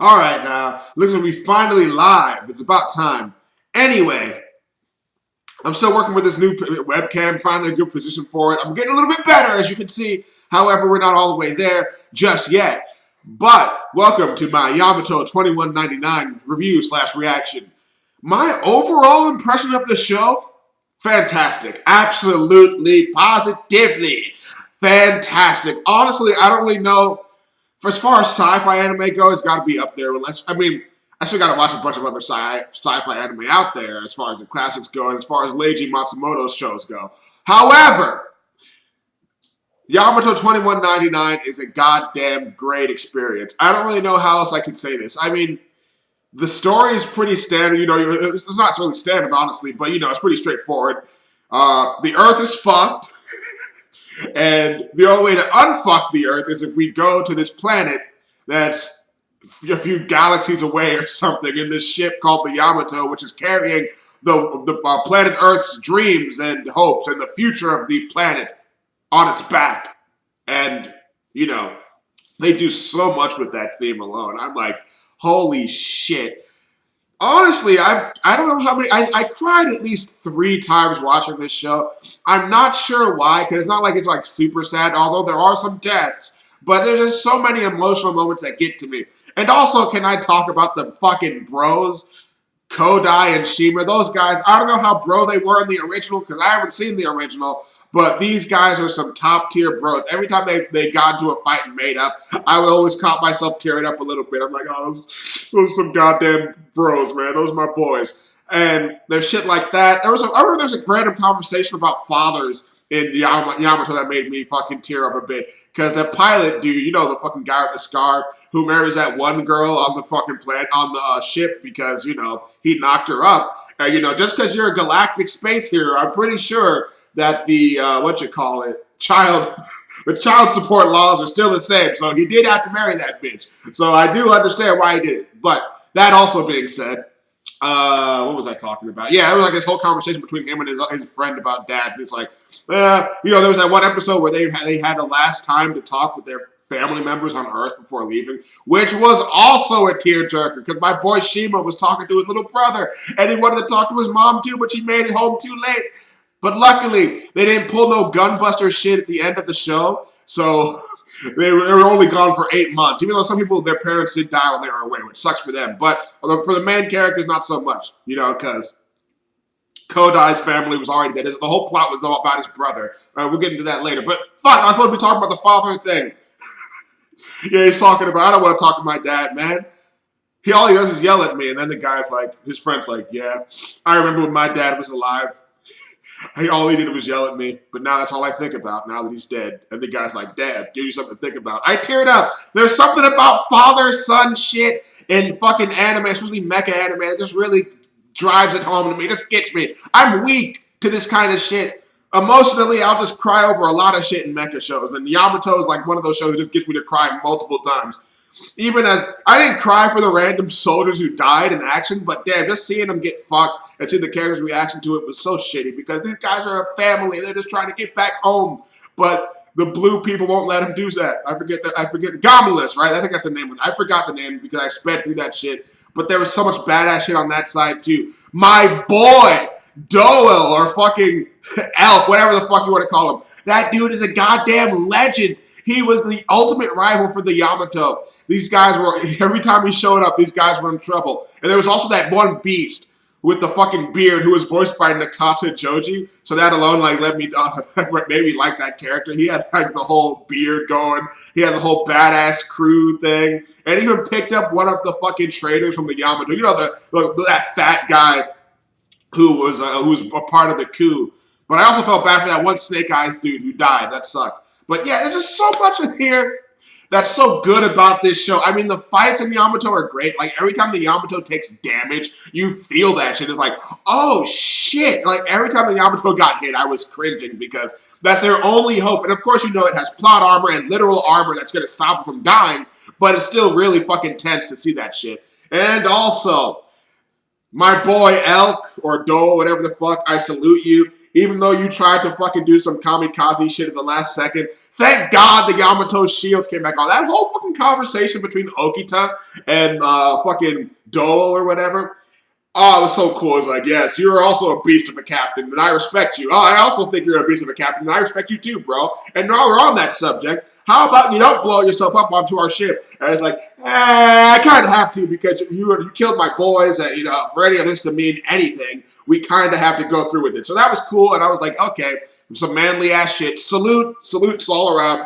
All right, now looks like we finally live. It's about time. Anyway, I'm still working with this new webcam. Finally, a good position for it. I'm getting a little bit better, as you can see. However, we're not all the way there just yet. But welcome to my Yamato 2199 review/reaction. My overall impression of the show: fantastic, absolutely, positively fantastic. Honestly, I don't really know. For as far as sci-fi anime goes, it's got to be up there. Unless I still got to watch a bunch of other sci-fi anime out there as far as the classics go, and as far as Leiji Matsumoto's shows go. However, Yamato 2199 is a goddamn great experience. I don't really know how else I can say this. I mean, the story is pretty standard. You know, it's not really standard, honestly, but, you know, it's pretty straightforward. The Earth is fucked. And the only way to unfuck the Earth is if we go to this planet that's a few galaxies away or something in this ship called the Yamato, which is carrying the planet Earth's dreams and hopes and the future of the planet on its back. And, you know, they do so much with that theme alone. I'm like, holy shit. Honestly, I don't know how many. I cried at least 3 times watching this show. I'm not sure why, because it's not like it's like super sad, although there are some deaths. But there's just so many emotional moments that get to me. And also, can I talk about the fucking bros? Kodai and Shima, those guys, I don't know how bro they were in the original, because I haven't seen the original, but these guys are some top tier bros. Every time they got into a fight and made up, I would always caught myself tearing up a little bit. I'm like, oh, those are some goddamn bros, man. Those are my boys. And there's shit like that. I remember there was a random conversation about fathers in Yamato that made me fucking tear up a bit. Because that pilot dude, you know, the fucking guy with the scar who marries that one girl on the fucking planet, on the ship because, you know, he knocked her up. And, you know, just because you're a galactic space hero, I'm pretty sure that the, the child support laws are still the same. So he did have to marry that bitch. So I do understand why he did it. But that also being said, what was I talking about? Yeah, it was like this whole conversation between him and his friend about dads. And it's like, you know, there was that one episode where they had the last time to talk with their family members on Earth before leaving, which was also a tearjerker because my boy Shima was talking to his little brother and he wanted to talk to his mom too, but she made it home too late. But luckily, they didn't pull no gunbuster shit at the end of the show, so they were only gone for 8 months. Even though some people, their parents did die when they were away, which sucks for them. But for the main characters, not so much, you know, because Kodai's family was already dead. The whole plot was all about his brother. We'll get into that later. But fuck, I'm supposed to be talking about the father thing. Yeah, he's talking about, I don't want to talk to my dad, man. All he does is yell at me, and then the guy's like, his friend's like, yeah, I remember when my dad was alive. All he did was yell at me, but now that's all I think about now that he's dead. And the guy's like, Dad, give you something to think about. I teared up. There's something about father-son shit in fucking anime, especially mecha anime, that just really drives it home to me. It just gets me. I'm weak to this kind of shit. Emotionally, I'll just cry over a lot of shit in mecha shows. And Yamato is like one of those shows that just gets me to cry multiple times. Even as I didn't cry for the random soldiers who died in action, but damn, just seeing them get fucked and seeing the characters' reaction to it was so shitty because these guys are a family. They're just trying to get back home, but the blue people won't let them do that. I forget Gomulus, right? I think that's the name. I forgot the name because I sped through that shit. But there was so much badass shit on that side too. My boy Doel or fucking Elk, whatever the fuck you want to call him. That dude is a goddamn legend. He was the ultimate rival for the Yamato. These guys were, every time he showed up, these guys were in trouble. And there was also that one beast with the fucking beard who was voiced by Nakata Joji. So that alone, like, let me maybe like that character. He had, like, the whole beard going. He had the whole badass crew thing. And even picked up one of the fucking traders from the Yamato. You know, that fat guy who was a part of the coup. But I also felt bad for that one Snake Eyes dude who died. That sucked. But yeah, there's just so much in here that's so good about this show. I mean, the fights in Yamato are great. Like, every time the Yamato takes damage, you feel that shit. It's like, oh, shit. Like, every time the Yamato got hit, I was cringing because that's their only hope. And, of course, you know it has plot armor and literal armor that's going to stop them from dying, but it's still really fucking tense to see that shit. And also, my boy Elk, or Dole, whatever the fuck, I salute you. even though you tried to fucking do some kamikaze shit at the last second. Thank God the Yamato shields came back on. That whole fucking conversation between Okita and fucking Dole or whatever. Oh, it was so cool. It's like, yes, you're also a beast of a captain, and I respect you. Oh, I also think you're a beast of a captain, and I respect you too, bro. And now we're on that subject. How about you don't blow yourself up onto our ship? And it's like, I kind of have to because you killed my boys, and, for any of this to mean anything, we kind of have to go through with it. So that was cool, and I was like, okay, some manly-ass shit. Salutes all around.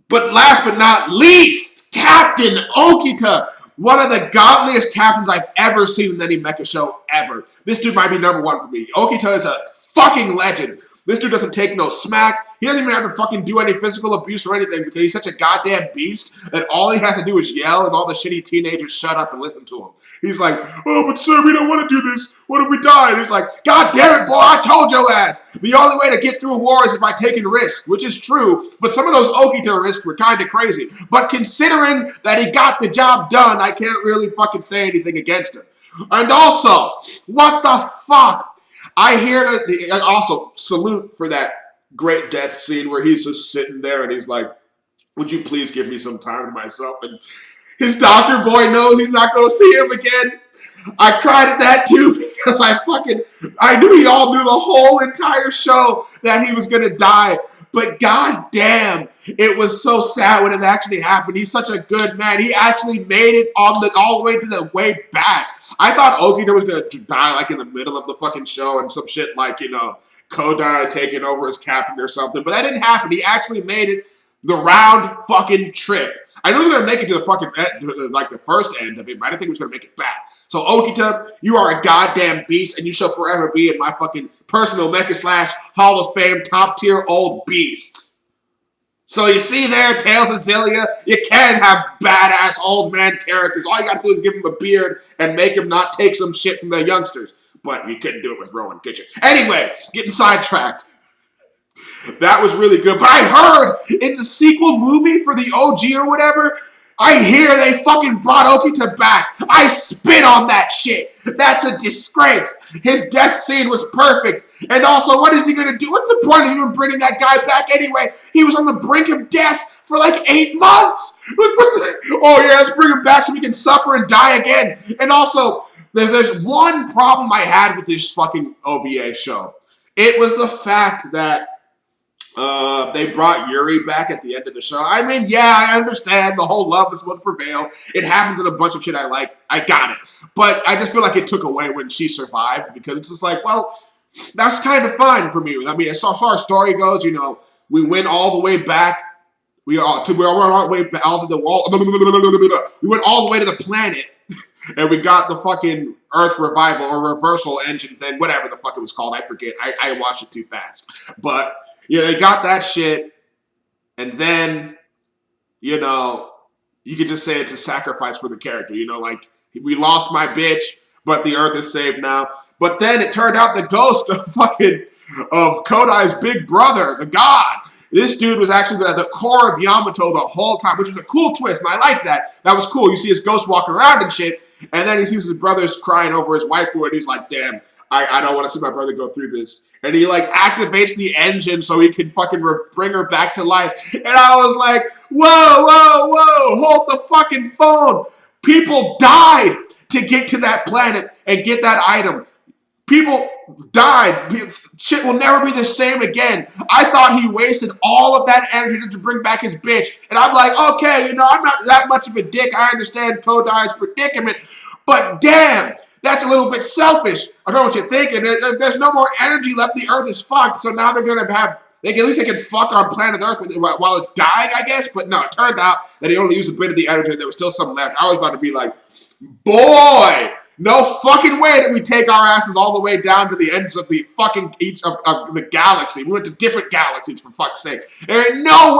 But last but not least, Captain Okita. One of the godliest captains I've ever seen in any mecha show ever. This dude might be number one for me. Okita is a fucking legend. This dude doesn't take no smack. He doesn't even have to fucking do any physical abuse or anything because he's such a goddamn beast that all he has to do is yell and all the shitty teenagers shut up and listen to him. He's like, oh, but sir, we don't want to do this. What if we die? And he's like, God damn it, boy, I told your ass. The only way to get through a war is by taking risks, which is true. But some of those Okita risks were kind of crazy. But considering that he got the job done, I can't really fucking say anything against him. And also, what the fuck? I hear also salute for that great death scene where he's just sitting there and he's like, would you please give me some time to myself? And his doctor boy knows he's not going to see him again. I cried at that too because I knew he all knew the whole entire show that he was going to die. But goddamn, it was so sad when it actually happened. He's such a good man. He actually made it all the way to the way back. I thought Okita was going to die like in the middle of the fucking show and some shit like, Kodai taking over as captain or something. But that didn't happen. He actually made it the round fucking trip. I knew he was going to make it to the fucking, like the first end of it, but I didn't think he was going to make it back. So Okita, you are a goddamn beast and you shall forever be in my fucking personal mecha / Hall of Fame top tier old beasts. So you see there, Tales of Zillia, you can have badass old man characters. All you gotta do is give him a beard and make him not take some shit from the youngsters. But you couldn't do it with Rowan, could you? Anyway, getting sidetracked. That was really good. But I heard in the sequel movie for the OG or whatever, I hear they fucking brought Okita back. I spit on that shit. That's a disgrace. His death scene was perfect. And also, what is he going to do? What's the point of even bringing that guy back anyway? He was on the brink of death for like 8 months. Oh yeah, let's bring him back so we can suffer and die again. And also, there's one problem I had with this fucking OVA show. It was the fact that they brought Yuri back at the end of the show. I mean, yeah, I understand the whole love is supposed to prevail. It happens in a bunch of shit I like. I got it. But I just feel like it took away when she survived because it's just like, well, that's kind of fine for me. I mean, as far as story goes, we went all the way back. We went all the way out to the wall. We went all the way to the planet, and we got the fucking Earth revival or reversal engine thing, whatever the fuck it was called. I forget. I watched it too fast. But yeah, they got that shit, and then, you could just say it's a sacrifice for the character. Like, we lost my bitch, but the Earth is saved now. But then it turned out the ghost of Kodai's big brother, the god. This dude was actually the core of Yamato the whole time, which was a cool twist, and I like that. That was cool. You see his ghost walking around and shit, and then he sees his brothers crying over his waifu, and he's like, damn, I don't want to see my brother go through this. And he, like, activates the engine so he can fucking bring her back to life. And I was like, whoa, hold the fucking phone. People died to get to that planet and get that item. People died. Shit will never be the same again. I thought he wasted all of that energy to bring back his bitch. And I'm like, okay, I'm not that much of a dick. I understand Kodai's predicament. But damn, that's a little bit selfish. I don't know what you're thinking. There's no more energy left. The Earth is fucked. So now they're going to have, at least they can fuck on planet Earth while it's dying, I guess. But no, it turned out that he only used a bit of the energy and there was still some left. I was about to be like, boy, no fucking way that we take our asses all the way down to the ends of the fucking each of the galaxy. We went to different galaxies, for fuck's sake. There's no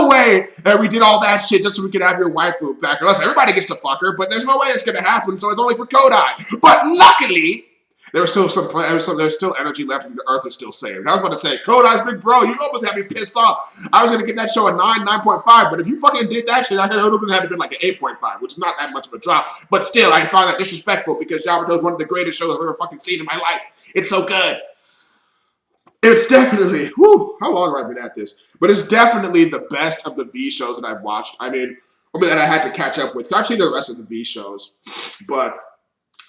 way that we did all that shit just so we could have your waifu back. Unless everybody gets to fuck her, but there's no way it's going to happen, so it's only for Kodai. But luckily, There's still energy left, and the Earth is still saved. I was about to say, Kodai's big bro, you almost had me pissed off. I was gonna give that show a 9.5, but if you fucking did that shit, it would have been like an 8.5, which is not that much of a drop. But still, I find that disrespectful because Yamato is one of the greatest shows I've ever fucking seen in my life. It's so good. It's definitely, how long have I been at this? But it's definitely the best of the V shows that I've watched. I mean that I had to catch up with. I've seen the rest of the V shows, but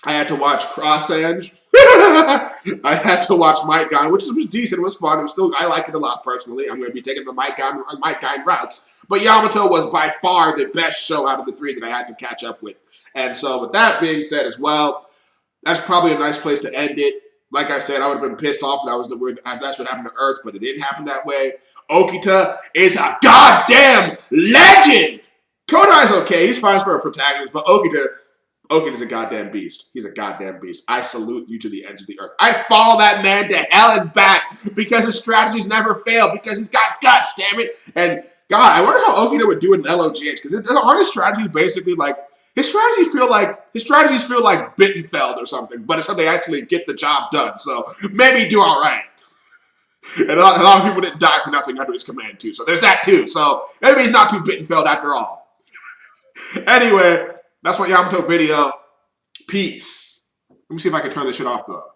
I had to watch Cross Edge. I had to watch Might Gun, which was decent. It was fun. It was still, I like it a lot personally. I'm going to be taking the Might Gun routes. But Yamato was by far the best show out of the three that I had to catch up with. And so with that being said as well, that's probably a nice place to end it. Like I said, I would have been pissed off if that's what happened to Earth, but it didn't happen that way. Okita is a goddamn legend! Kodai's okay. He's fine for a protagonist, but Okita's a goddamn beast. He's a goddamn beast. I salute you to the ends of the earth. I follow that man to hell and back because his strategies never fail, because he's got guts, damn it. And God, I wonder how Okita would do it in LOGH, because aren't his strategies basically like, his strategies feel like Bittenfeld or something, but it's how they actually get the job done. So maybe do all right. And a lot of people didn't die for nothing under his command too. So there's that too. So maybe he's not too Bittenfeld after all. Anyway, that's my Yamato video. Peace. Let me see if I can turn this shit off though.